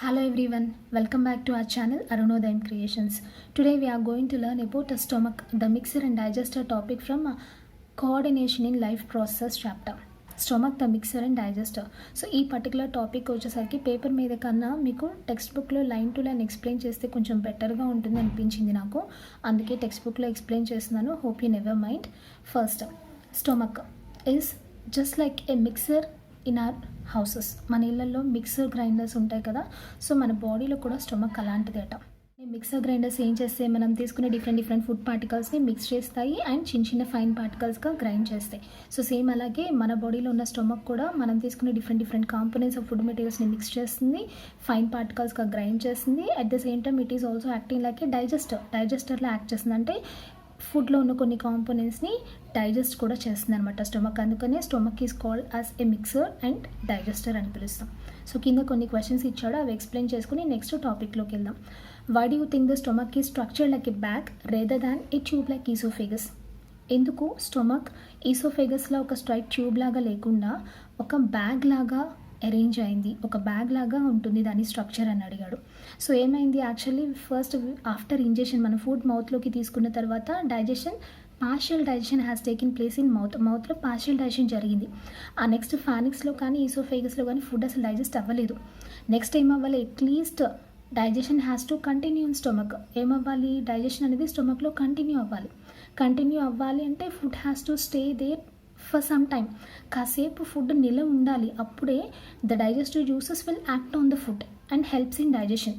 Hello everyone, welcome back to our channel Arunodayam Creations. Today we are going to learn about the stomach, the mixer and digester topic from coordination in life process chapter. Stomach, the mixer and digester. So ఈ particular topic వచ్చేసరికి paper మీద కన్నా మీకు text బుక్లో line to line explain చేస్తే కొంచెం బెటర్గా ఉంటుంది అనిపించింది నాకు. అందుకే టెక్స్ట్ బుక్లో ఎక్స్ప్లెయిన్ చేస్తున్నాను. Hope you never mind. First, stomach is just like a mixer in our houses. మన ఇళ్ళల్లో మిక్సర్ గ్రైండర్స్ ఉంటాయి కదా, సో మన బాడీలో కూడా స్టొమక్ అలాంటిది అట. మిక్సర్ గ్రైండర్స్ ఏం చేస్తే మనం తీసుకునే డిఫరెంట్ ఫుడ్ పార్టికల్స్ని మిక్స్ చేస్తాయి అండ్ చిన్న ఫైన్ పార్టికల్స్గా గ్రైండ్ చేస్తాయి. సో సేమ్ అలాగే మన బాడీలో ఉన్న స్టొమక్ కూడా మనం తీసుకునే డిఫరెంట్ కాంపోనెంట్స్ ఆఫ్ ఫుడ్ మెటీరియల్స్ని మిక్స్ చేస్తుంది, ఫైన్ పార్టికల్స్గా గ్రైండ్ చేస్తుంది. At the same time it is also acting like a డైజెస్టర్లో యాక్ట్ చేస్తుంది. అంటే ఫుడ్లో ఉన్న కొన్ని కాంపోనెంట్స్ని డైజెస్ట్ కూడా చేస్తుంది అనమాట స్టొమక్. అందుకనే stomach is called as a mixer and digester అని పిలుస్తాం. సో కింద కొన్ని క్వశ్చన్స్ ఇచ్చాడు, అవి ఎక్స్ప్లెయిన్ చేసుకుని నెక్స్ట్ టాపిక్లోకి వెళ్దాం. Why do you think the stomach is structured like a bag rather than a tube like oesophagus? ఎందుకు స్టొమక్ ఈసోఫేగస్లో ఒక స్ట్రైట్ ట్యూబ్ లాగా లేకుండా ఒక బ్యాగ్ లాగా అరేంజ్ అయింది, ఒక బ్యాగ్ లాగా ఉంటుంది దాని స్ట్రక్చర్ అని అడిగాడు. సో ఏమైంది, యాక్చువల్లీ ఫస్ట్ ఆఫ్టర్ ఇంజెషన్ మన ఫుడ్ మౌత్లోకి తీసుకున్న తర్వాత partial digestion has taken place in మౌత్లో పార్షియల్ డైజెషన్ జరిగింది. ఆ నెక్స్ట్ ఫానిక్స్లో కానీ ఈసోఫేగస్లో కానీ ఫుడ్ అసలు డైజెస్ట్ అవ్వలేదు. నెక్స్ట్ ఏమవ్వాలి, at least digestion has to continue in stomach. ఏమవ్వాలి, డైజెషన్ అనేది స్టొమక్లో కంటిన్యూ అవ్వాలి అంటే food has to stay there for some time. కాసేపు ఫుడ్ నిలవ ఉండాలి, అప్పుడే the digestive juices will act on the food and helps in digestion.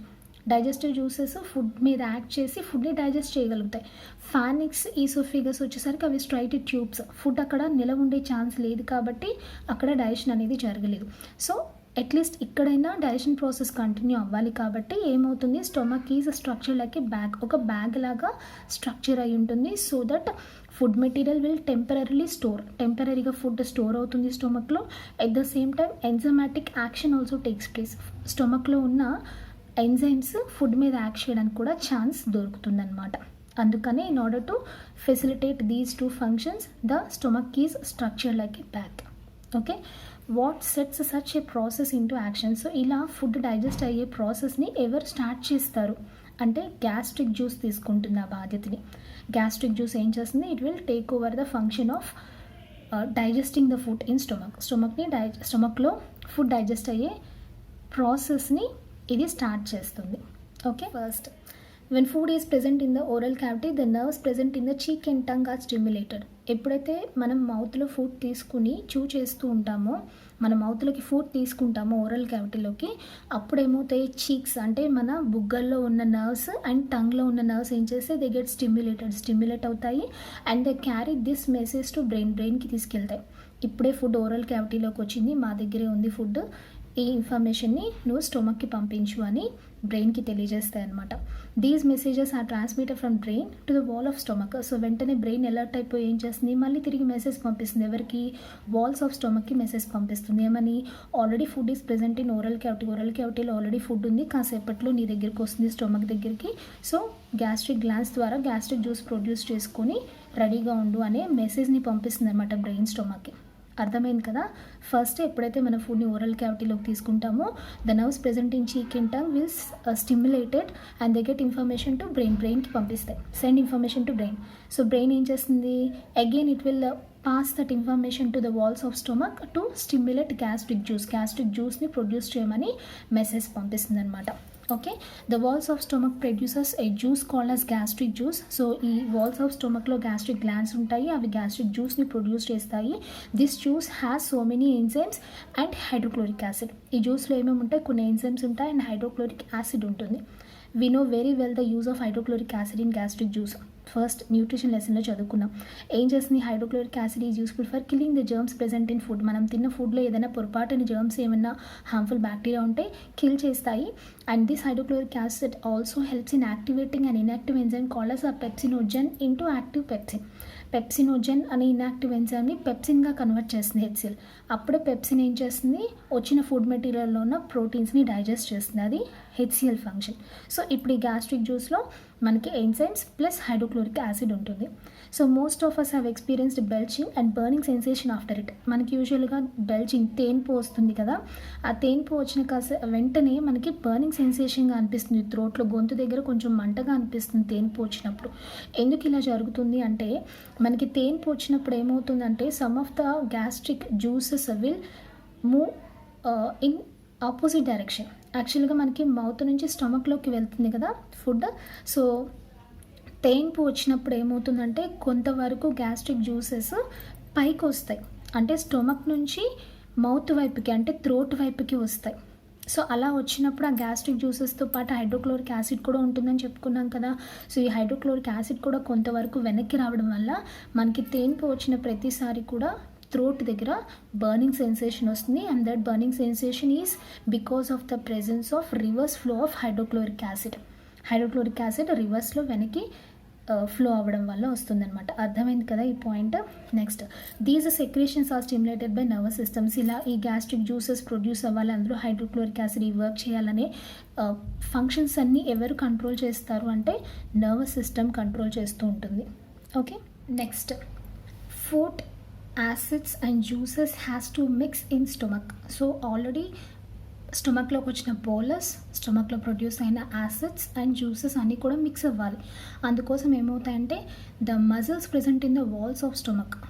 Digestive juices food మీద యాక్ట్ చేసి ఫుడ్ని డైజెస్ట్ చేయగలుగుతాయి. ఫానిక్స్ ఈసోఫిగస్ వచ్చేసరికి అవి స్ట్రైట్ ట్యూబ్స్, ఫుడ్ అక్కడ నిలవ ఉండే ఛాన్స్ లేదు కాబట్టి అక్కడ డైజెషన్ అనేది జరగలేదు. సో అట్లీస్ట్ ఇక్కడైనా డైజెషన్ ప్రాసెస్ కంటిన్యూ అవ్వాలి కాబట్టి ఏమవుతుంది, stomach is structure like a bag, ఒక బ్యాగ్ లాగా స్ట్రక్చర్ అయి ఉంటుంది. So that food material will టెంపరీగా ఫుడ్ స్టోర్ అవుతుంది స్టొమక్లో. At the same time enzymatic action also takes place. స్టొమక్లో ఉన్న ఎంజైమ్స్ ఫుడ్ మీద యాక్ట్ చేయడానికి కూడా ఛాన్స్ దొరుకుతుందన్నమాట. అందుకనే in order to facilitate these two functions the stomach is structure like a bag. Okay, what sets such a process into action? So ఇలా food digest అయ్యే ప్రాసెస్ని ఎవరు స్టార్ట్ చేస్తారు అంటే గ్యాస్ట్రిక్ జ్యూస్ తీసుకుంటుంది ఆ బాధ్యతని. గ్యాస్ట్రిక్ జ్యూస్ ఏం చేస్తుంది, it will take over the function of digesting the food in స్టొమక్లో ఫుడ్ డైజెస్ట్ అయ్యే ప్రాసెస్ని ఇది స్టార్ట్ చేస్తుంది. Okay, first when food is present in the oral cavity, the nerves present in the cheek and tongue are stimulated. ఎప్పుడైతే మనం మౌత్లో food తీసుకుని చేస్తూ ఉంటామో, మన మౌత్లోకి ఫుడ్ తీసుకుంటామో ఓరల్ క్యావిటీలోకి, అప్పుడు ఏమవుతాయి, చీక్స్ అంటే మన బుగ్గల్లో ఉన్న నర్వ్స్ అండ్ టంగ్లో ఉన్న నర్వ్స్ ఏం చేస్తే దే గెట్ స్టిమ్యులేట్ అవుతాయి and they carry this message to బ్రెయిన్కి తీసుకెళ్తాయి. ఇప్పుడే ఫుడ్ ఓరల్ క్యావిటీలోకి వచ్చింది, మా దగ్గరే ఉంది ఫుడ్, ఈ ఇన్ఫర్మేషన్ని నువ్వు స్టొమక్కి పంపించు అని బ్రెయిన్కి తెలియజేస్తాయి అనమాట. These messages are transmitted from brain to the wall of stomach. So వెంటనే బ్రెయిన్ అలర్ట్ అయిపోయి ఏం చేస్తుంది, మళ్ళీ తిరిగి మెసేజ్ పంపిస్తుంది. ఎవరికి, వాల్స్ ఆఫ్ స్టొమక్కి మెసేజ్ పంపిస్తుంది. ఏమని, already food is present in oral క్యావిటీలో ఆల్రెడీ ఫుడ్ ఉంది, కాసేపట్లో నీ దగ్గరికి వస్తుంది స్టొమక్ దగ్గరికి. సో గ్యాస్ట్రిక్ గ్లాండ్స్ ద్వారా గ్యాస్ట్రిక్ జ్యూస్ ప్రొడ్యూస్ చేసుకొని రెడీగా ఉండు అనే మెసేజ్ని పంపిస్తుంది అనమాట బ్రెయిన్ స్టొమక్కి. అర్థమైంది కదా. ఫస్ట్ ఎప్పుడైతే మన ఫుడ్ని ఓరల్ క్యావిటీలోకి తీసుకుంటామో the nerves present in cheek and tongue will stimulated and they get information to బ్రెయిన్కి పంపిస్తాయి, send information to brain. So brain ఏం చేస్తుంది, again it will pass that information to the walls of stomach to stimulate gastric జ్యూస్ని produce చేయమని message పంపిస్తుంది అనమాట. Okay, the walls of stomach produces a juice called as gastric juice. So ఈ walls of స్టొమక్లో gastric glands ఉంటాయి, అవి gastric జ్యూస్ని produce చేస్తాయి. This juice has so many enzymes and hydrochloric యాసిడ్. ఈ జ్యూస్లో ఏమేమి ఉంటాయి, కొన్ని ఎంజైమ్స్ ఉంటాయి అండ్ హైడ్రోక్లోరిక్ యాసిడ్ ఉంటుంది. We know very well the use of hydrochloric acid in gastric juice. First nutrition లెసన్లో చదువుకున్నాం. ఏం చేస్తుంది, hydrochloric acid is useful for killing the germs present in food. మనం తిన్న ఫుడ్లో ఏదైనా పొరపాటున జర్మ్స్ ఏమైనా హార్మ్ఫుల్ బ్యాక్టీరియా ఉంటే కిల్ చేస్తాయి. And this hydrochloric acid also helps in activating and inactive enzyme called as pepsinogen into active pepsin. Pepsinogen అనే inactive ఎంజైమ్ని పెప్సిన్గా కన్వర్ట్ చేస్తుంది హెచ్సిఎల్. అప్పుడే పెప్సిన్ ఏం చేస్తుంది, వచ్చిన ఫుడ్ మెటీరియల్లో ఉన్న ప్రోటీన్స్ని డైజెస్ట్ చేస్తుంది, అది హెచ్సిఎల్ ఫంక్షన్. సో ఇప్పుడు ఈ గ్యాస్ట్రిక్ జ్యూస్లో మనకి ఎంజైమ్స్ ప్లస్ హైడ్రోక్లోరిక్ యాసిడ్ ఉంటుంది. So most of us have experienced belching and burning sensation after it. మనకి యూజువల్గా బెల్చింగ్ తేన్పు వస్తుంది కదా, ఆ తేన్పు వచ్చిన వెంటనే మనకి బర్నింగ్ సెన్సేషన్గా అనిపిస్తుంది, థ్రోట్లో గొంతు దగ్గర కొంచెం మంటగా అనిపిస్తుంది తేన్పు వచ్చినప్పుడు. ఎందుకు ఇలా జరుగుతుంది అంటే మనకి తేన్పు వచ్చినప్పుడు ఏమవుతుందంటే some of the gastric juices will move in opposite direction. యాక్చువల్గా మనకి మౌత్ నుంచి స్టమక్లోకి వెళ్తుంది కదా ఫుడ్. సో తేన్పు వచ్చినప్పుడు ఏమవుతుందంటే కొంతవరకు గ్యాస్ట్రిక్ జ్యూసెస్ పైకి వస్తాయి, అంటే స్టమక్ నుంచి మౌత్ వైపుకి అంటే థ్రోట్ వైపుకి వస్తాయి. సో అలా వచ్చినప్పుడు ఆ గ్యాస్ట్రిక్ జ్యూసెస్తో పాటు హైడ్రోక్లోరిక్ యాసిడ్ కూడా ఉంటుందని చెప్పుకున్నాం కదా. సో ఈ హైడ్రోక్లోరిక్ యాసిడ్ కూడా కొంతవరకు వెనక్కి రావడం వల్ల మనకి తేన్పు వచ్చిన ప్రతిసారి కూడా థ్రోట్ దగ్గర బర్నింగ్ సెన్సేషన్ వస్తుంది. And that burning sensation is because of the presence of reverse flow of hydrochloric acid. Hydrochloric acid రివర్స్లో వెనక్కి ఫ్లో అవ్వడం వల్ల వస్తుందన్నమాట. అర్థమైంది కదా ఈ point. Next, these secretions are stimulated by nervous systems. ఇలా ఈ గ్యాస్ట్రిక్ జ్యూసెస్ ప్రొడ్యూస్ అవ్వాలి, అందులో హైడ్రోక్లోరిక్ యాసిడ్ ఈ వర్క్ చేయాలనే ఫంక్షన్స్ అన్నీ ఎవరు కంట్రోల్ చేస్తారు అంటే నర్వస్ సిస్టమ్ కంట్రోల్ చేస్తూ ఉంటుంది. Okay, next, food acids and juices has to mix in stomach. So already స్టొమక్లోకి వచ్చిన బోలస్, స్టొమక్లో ప్రొడ్యూస్ అయిన యాసిడ్స్ అండ్ జ్యూసెస్ అన్నీ కూడా మిక్స్ అవ్వాలి. అందుకోసం ఏమవుతాయంటే the muscles present in the walls of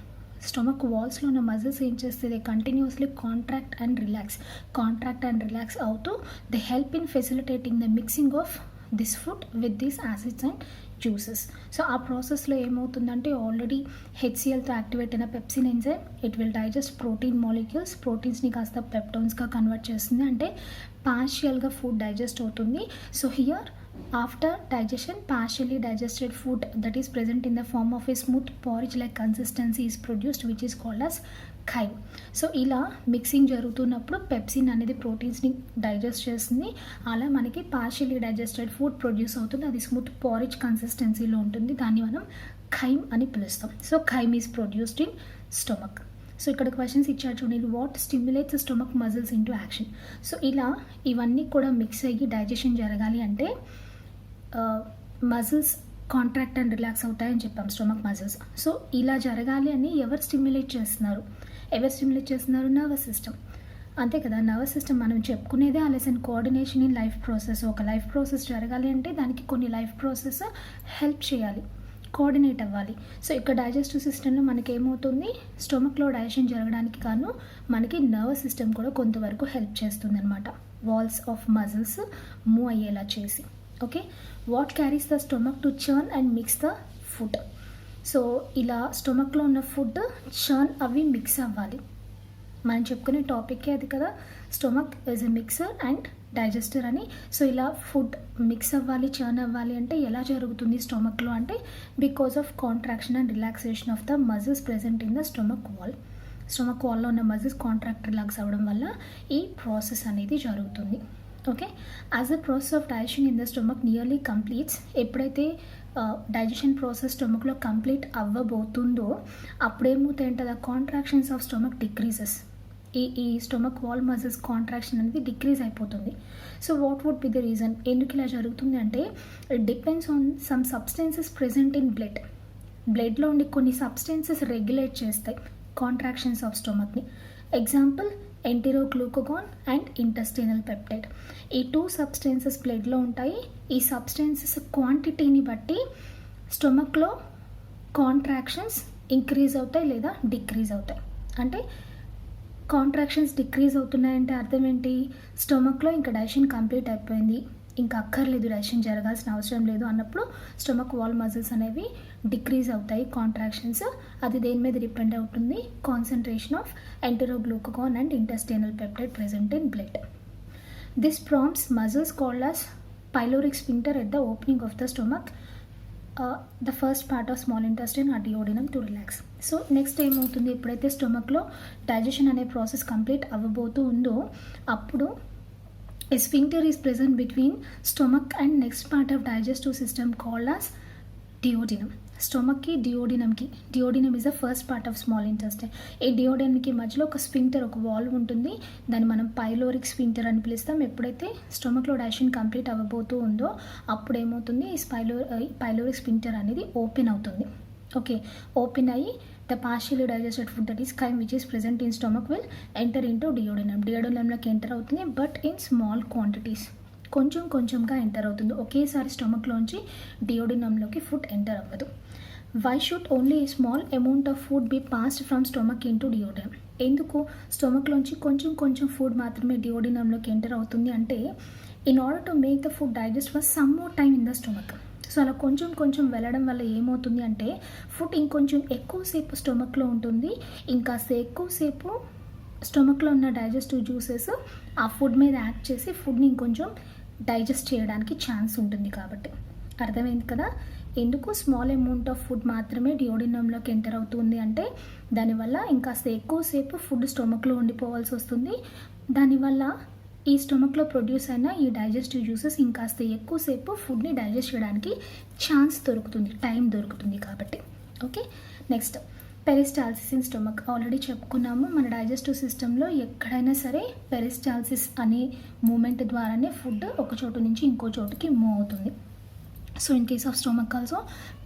stomach వాల్స్లో ఉన్న మజిల్స్ ఏం చేస్తుంది, కంటిన్యూస్లీ కాంట్రాక్ట్ అండ్ రిలాక్స్ అవుతూ they help in facilitating the mixing of this food with these acids and juices. So ఆ ప్రాసెస్లో ఏమవుతుందంటే ఆల్రెడీ హెచ్సిఎల్తో యాక్టివేట్ అయిన pepsin enzyme it will digest protein molecules, ప్రోటీన్స్ని కాస్త పెప్టోన్స్గా కన్వర్ట్ చేస్తుంది, అంటే పార్షియల్గా ఫుడ్ డైజెస్ట్ అవుతుంది. So here after digestion, partially digested food that is present in the form of a smooth porridge like consistency is produced, which is called as chyme. So ఇలా mixing జరుగుతున్నప్పుడు pepsin అనేది ప్రోటీన్స్ని digest చేస్తుంది, అలా మనకి partially digested food produce అవుతుంది, అది smooth పారిజ్ కన్సిస్టెన్సీలో ఉంటుంది, దాన్ని మనం ఖైమ్ అని పిలుస్తాం. So ఖైమ్ is produced in stomach. So ఇక్కడ క్వశ్చన్స్ ఇచ్చారు చూడండి, what stimulates stomach muscles into action. So ఇలా ఇవన్నీ కూడా మిక్స్ అయ్యి డైజెషన్ జరగాలి అంటే మజిల్స్ కాంట్రాక్ట్ అండ్ రిలాక్స్ అవుతాయని చెప్పాం, స్టొమక్ మజిల్స్. సో ఇలా జరగాలి అని ఎవరు స్టిమ్యులేట్ చేస్తున్నారు, నర్వస్ సిస్టమ్, అంతే కదా. నర్వస్ సిస్టమ్ మనం చెప్పుకునేదే ఆ lesson, coordination in life process. ఒక లైఫ్ ప్రాసెస్ జరగాలి అంటే దానికి కొన్ని లైఫ్ ప్రాసెస్ హెల్ప్ చేయాలి, కోఆర్డినేట్ అవ్వాలి. సో ఇక్కడ డైజెస్టివ్ సిస్టంలో మనకి ఏమవుతుంది, స్టొమక్లో డైజెషన్ జరగడానికి కాను మనకి నర్వస్ సిస్టమ్ కూడా కొంతవరకు హెల్ప్ చేస్తుంది అనమాట, వాల్స్ ఆఫ్ మజిల్స్ మూవ్ అయ్యేలా చేసి. Okay, what carries the stomach to churn and mix the food. So ఇలా స్టొమక్లో ఉన్న ఫుడ్ చర్న్ అవి మిక్స్ అవ్వాలి. మనం చెప్పుకునే టాపిక్కే అది కదా, stomach is a mixer and digester అని. సో ఇలా ఫుడ్ మిక్స్ అవ్వాలి, చర్న్ అవ్వాలి అంటే ఎలా జరుగుతుంది స్టొమక్లో అంటే because of contraction and relaxation of the muscles present in the stomach వాల్లో ఉన్న మజిల్స్ కాంట్రాక్ట్ రిలాక్స్ అవ్వడం వల్ల ఈ ప్రాసెస్ అనేది జరుగుతుంది. Okay, as a process of digestion in the stomach nearly completes, ఎప్పుడైతే డైజెషన్ ప్రాసెస్ స్టొమక్లో కంప్లీట్ అవ్వబోతుందో అప్పుడేమవుతాయంటే the contractions of stomach decreases. ఈ స్టొమక్ వాల్ మజిల్స్ కాంట్రాక్షన్ అనేది డిక్రీజ్ అయిపోతుంది. So what would be the reason, ఎందుకు ఇలా జరుగుతుంది అంటే it depends on some substances present in బ్లడ్లో ఉండి కొన్ని సబ్స్టెన్సెస్ రెగ్యులేట్ చేస్తాయి కాంట్రాక్షన్స్ ఆఫ్ స్టొమక్ని. Example enteroglucagon and intestinal peptide. ఈ 2 సబ్స్టెన్సెస్ బ్లడ్లో ఉంటాయి. ఈ సబ్స్టెన్సెస్ క్వాంటిటీని బట్టి స్టొమక్లో కాంట్రాక్షన్స్ ఇంక్రీజ్ అవుతాయి లేదా డిక్రీజ్ అవుతాయి. అంటే కాంట్రాక్షన్స్ డిక్రీజ్ అవుతున్నాయంటే అర్థం ఏంటి, స్టొమక్లో ఇంకా డైజెషన్ కంప్లీట్ అయిపోయింది, ఇంకా అక్కర్లేదు, డైజెషన్ జరగాల్సిన అవసరం లేదు అన్నప్పుడు స్టొమక్ వాల్ మజిల్స్ అనేవి డిక్రీజ్ అవుతాయి కాంట్రాక్షన్స్. అది దేని మీద డిపెండ్ అవుతుంది, concentration of enteroglucagon and intestinal peptide present in blood. This prompts muscles called as pyloric sphincter at the opening of the stomach, the first part of small intestine ఆ duodenum to relax. So next ఏమవుతుంది, ఎప్పుడైతే స్టొమక్లో digestion అనే process complete అవ్వబోతూ ఉందో అప్పుడు a sphincter is present between stomach and next part of digestive system called as duodenum. స్టొమక్కి duodenum is the first part of small intestine. ఈ డియోడినమ్కి మధ్యలో ఒక స్ఫింక్టర్, ఒక వాల్వ్ ఉంటుంది. దాన్ని మనం పైలోరిక్ స్ఫింక్టర్ అని పిలుస్తాం. ఎప్పుడైతే స్టొమక్లో డైజెషన్ కంప్లీట్ అవ్వబోతూ ఉందో అప్పుడు ఏమవుతుంది, ఈ పైలోరిక్ స్ఫింక్టర్ అనేది ఓపెన్ అవుతుంది. ఓకే, ఓపెన్ అయ్యి the partially digested food that is chyme which is present in stomach will enter into డియోడినమ్లోకి ఎంటర్ అవుతుంది, బట్ ఇన్ స్మాల్ క్వాంటిటీస్, కొంచెం కొంచెంగా ఎంటర్ అవుతుంది. ఒకేసారి స్టొమక్లోంచి డియోడినమ్లోకి ఫుడ్ ఎంటర్ అవ్వదు. Why should only small amount of food be passed from stomach into duodenum? ఎందుకు స్టొమక్లోంచి కొంచెం కొంచెం ఫుడ్ మాత్రమే డియోడినమ్లోకి ఎంటర్ అవుతుంది అంటే, in order to make the food digest for some more time in the stomach. So అలా కొంచెం కొంచెం వెళ్ళడం వల్ల ఏమవుతుంది అంటే, ఫుడ్ ఇంకొంచెం ఎక్కువసేపు స్టొమక్లో ఉంటుంది. ఇంకాస్త ఎక్కువసేపు స్టొమక్లో ఉన్న డైజెస్టివ్ జ్యూసెస్ ఆ ఫుడ్ మీద యాక్ట్ చేసి ఫుడ్ని ఇంకొంచెం డైజెస్ట్ చేయడానికి ఛాన్స్ ఉంటుంది. కాబట్టి అర్థమైంది కదా, ఎందుకు స్మాల్ అమౌంట్ ఆఫ్ ఫుడ్ మాత్రమే డియోడినమ్లోకి ఎంటర్ అవుతుంది అంటే, దానివల్ల ఇంకాస్త ఎక్కువసేపు ఫుడ్ స్టొమక్లో ఉండిపోవాల్సి వస్తుంది. దానివల్ల ఈ స్టొమక్లో ప్రొడ్యూస్ అయిన ఈ డైజెస్టివ్ జ్యూసెస్ ఇంకాస్త ఎక్కువసేపు ఫుడ్ని డైజెస్ట్ చేయడానికి ఛాన్స్ దొరుకుతుంది, టైం దొరుకుతుంది కాబట్టి. Okay, next peristalsis in stomach. Already చెప్పుకున్నాము, మన డైజెస్టివ్ సిస్టంలో ఎక్కడైనా సరే పెరిస్టాల్సిస్ అనే మూమెంట్ ద్వారానే ఫుడ్ ఒక చోటు నుంచి ఇంకో చోటుకి మూవ్ అవుతుంది. So in case of stomach also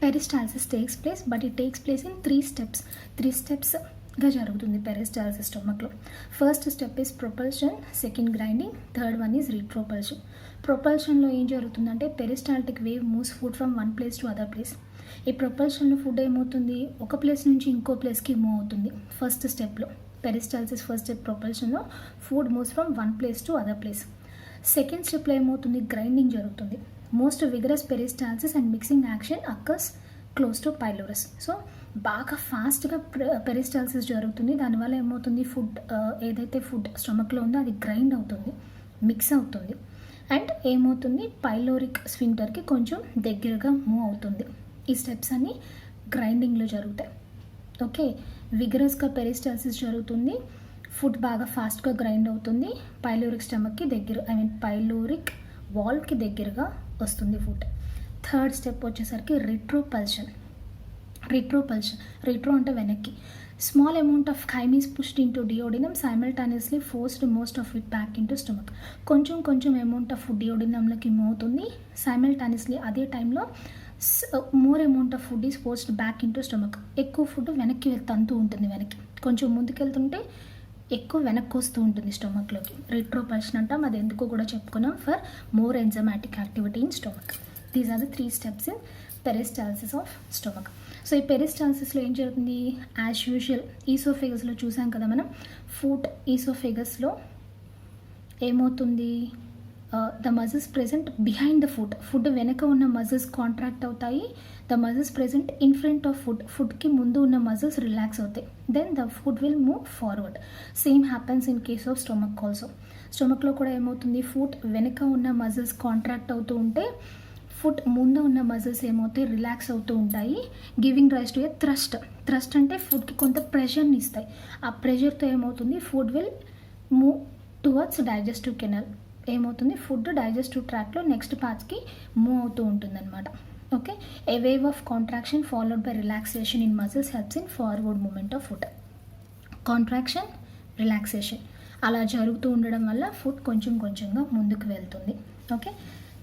peristalsis takes place, but it takes place in 3 స్టెప్స్గా జరుగుతుంది పెరిస్టాల్సిస్ స్టొమక్లో. First step is propulsion, second grinding, third one is repropulsion. ప్రొపల్షన్లో ఏం జరుగుతుందంటే, peristaltic wave moves food from one place to other place. ఈ ప్రొపల్షన్లో food ఏమవుతుంది, ఒక ప్లేస్ నుంచి ఇంకో ప్లేస్కి మూవ్ అవుతుంది. ఫస్ట్ స్టెప్లో పెరిస్టాల్సిస్ ఫస్ట్ స్టెప్ ప్రొపల్షన్లో food moves from one place to other place. Second స్టెప్లో ఏమవుతుంది, గ్రైండింగ్ జరుగుతుంది. Most vigorous peristalsis and mixing action occurs close to pylorus. So బాగా ఫాస్ట్గా పెరిస్టాల్సిస్ జరుగుతుంది. దానివల్ల ఏమవుతుంది, ఫుడ్ ఏదైతే ఫుడ్ స్టొమక్లో ఉందో అది గ్రైండ్ అవుతుంది, మిక్స్ అవుతుంది. అండ్ ఏమవుతుంది, పైలోరిక్ స్ఫింక్టర్కి కొంచెం దగ్గరగా మూవ్ అవుతుంది. ఈ స్టెప్స్ అన్నీ గ్రైండింగ్లో జరుగుతాయి. ఓకే, విగరస్గా పెరిస్టాల్సిస్ జరుగుతుంది, ఫుడ్ బాగా ఫాస్ట్గా గ్రైండ్ అవుతుంది, పైలోరిక్ స్టమక్కి దగ్గర పైలోరిక్ వాల్వ్కి దగ్గరగా వస్తుంది ఫుడ్. థర్డ్ స్టెప్ వచ్చేసరికి రిట్రోపల్షన్. రిట్రో అంటే వెనక్కి. Small amount of chyme is pushed into duodenum, simultaneously forced most of it back into stomach. కొంచెం అమౌంట్ ఆఫ్ ఫుడ్ డియోడినంలోకి మూవ్ అవుతుంది, సైమల్టానియస్లీ అదే టైంలో more amount of food is forced back into stomach. ఎక్కువ food వెనక్కి తంతూ ఉంటుంది, వెనక్కి కొంచెం ముందుకెళ్తుంటే ఎక్కువ వెనక్కి వస్తూ ఉంటుంది స్టమక్లోకి. రిట్రోపల్షన్ అంటాం, అది ఎందుకు కూడా చెప్పుకున్నాం, for more enzymatic activity in stomach. These are the 3 steps in peristalsis of stomach. So ఈ పెరిస్టాల్సిస్లో ఏం జరుగుతుంది, యాజ్ యూజువల్ ఈసోఫేగస్లో చూసాం కదా మనం, ఫుడ్ ఈసోఫేగస్లో ఏమవుతుంది, the muscles present behind the food వెనక ఉన్న మజిల్స్ కాంట్రాక్ట్ అవుతాయి, the muscles present in front of ఫుడ్కి ముందు ఉన్న మజిల్స్ రిలాక్స్ అవుతాయి, then the food will move forward. Same happens in case of stomach also. స్టొమక్లో కూడా ఏమవుతుంది, ఫుడ్ వెనక ఉన్న మజిల్స్ కాంట్రాక్ట్ అవుతూ ఉంటే ఫుడ్ ముందు ఉన్న మజిల్స్ ఏమవుతాయి, రిలాక్స్ అవుతూ ఉంటాయి, giving rise to a thrust అంటే ఫుడ్కి కొంత ప్రెషర్ని ఇస్తాయి. ఆ ప్రెషర్తో ఏమవుతుంది, food will move towards digestive canal. ఏమవుతుంది, ఫుడ్ డైజెస్టివ్ ట్రాక్లో నెక్స్ట్ పార్ట్స్కి మూవ్ అవుతూ ఉంటుందన్నమాట. Okay, a wave of contraction followed by relaxation in muscles helps in forward movement of food. Contraction, relaxation అలా జరుగుతూ ఉండడం వల్ల ఫుడ్ కొంచెంగా ముందుకు వెళ్తుంది. Okay,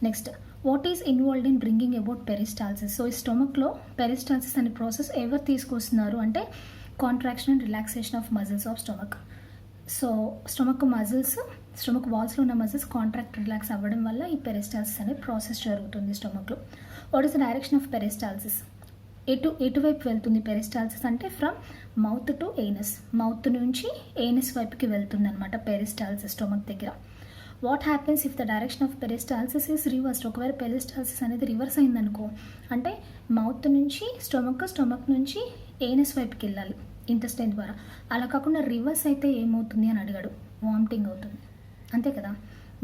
next what is involved in bringing about peristalsis. So ఈ స్టొమక్లో పెరిస్టాల్సిస్ అనే ప్రాసెస్ ఎవరు తీసుకొస్తున్నారు అంటే, contraction and relaxation of muscles of stomach. So stomach వాల్స్లో ఉన్న మజిల్స్ కాంట్రాక్ట్ రిలాక్స్ అవ్వడం వల్ల ఈ పెరిస్టాల్సిస్ అనే ప్రాసెస్ జరుగుతుంది స్టొమక్లో. What is the direction of peristalsis, ఎటువైపు వెళ్తుంది పెరిస్టాల్సిస్ అంటే, from mouth to anus, mouth నుంచి ఏనస్ వైపుకి వెళ్తుంది అనమాట పెరిస్టాల్సిస్ స్టొమక్ దగ్గర. What happens if the direction of peristalsis is reversed. ఒకవేళ పెరిస్టాల్సిస్ అనేది రివర్స్ అయిందనుకో, అంటే మౌత్ నుంచి స్టొమక్ నుంచి ఏనస్ వైపుకి వెళ్ళాలి ఇంటెస్టైన్ ద్వారా. అలా కాకుండా రివర్స్ అయితే ఏమవుతుంది అని అడిగాడు, వామిటింగ్ అవుతుంది, అంతే కదా.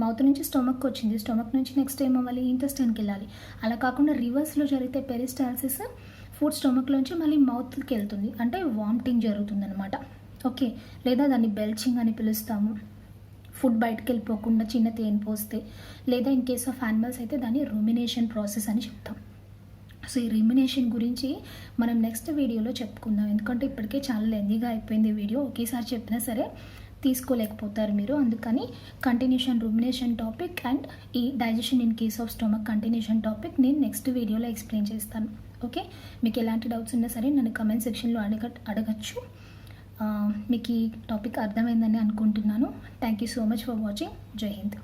మౌత్ నుంచి స్టొమక్ వచ్చింది, స్టొమక్ నుంచి నెక్స్ట్ ఏమవ్వాలి, ఇంటెస్టైన్కి వెళ్ళాలి. అలా కాకుండా రివర్స్లో జరిగితే పెరిస్టాల్సిస్ ఫుడ్ స్టొమక్లోంచి మళ్ళీ మౌత్కి వెళ్తుంది, అంటే వామిటింగ్ జరుగుతుంది అనమాట. ఓకే, లేదా దాన్ని బెల్చింగ్ అని పిలుస్తాము. ఫుడ్ బయటకు వెళ్ళిపోకుండా చిన్న తేనె పోస్తే, లేదా ఇన్ కేస్ ఆఫ్ యానిమల్స్ అయితే దాన్ని రూమినేషన్ ప్రాసెస్ అని చెప్తాం. సో ఈ రిమినేషన్ గురించి మనం నెక్స్ట్ వీడియోలో చెప్పుకుందాం, ఎందుకంటే ఇప్పటికే చాలా లెందీగా అయిపోయింది వీడియో. ఒకేసారి చెప్పినా సరే తీసుకోలేకపోతారు మీరు. అందుకని కంటిన్యూషన్ రుమినేషన్ టాపిక్ అండ్ ఈ digestion in case of stomach continuation topic నేను నెక్స్ట్ వీడియోలో ఎక్స్ప్లెయిన్ చేస్తాను. ఓకే, మీకు ఎలాంటి డౌట్స్ ఉన్నా సరే నన్ను కమెంట్ సెక్షన్లో అడగచ్చు. మీకు ఈ టాపిక్ అర్థమైందని అనుకుంటున్నాను. Thank you so much for watching. జై హింద్.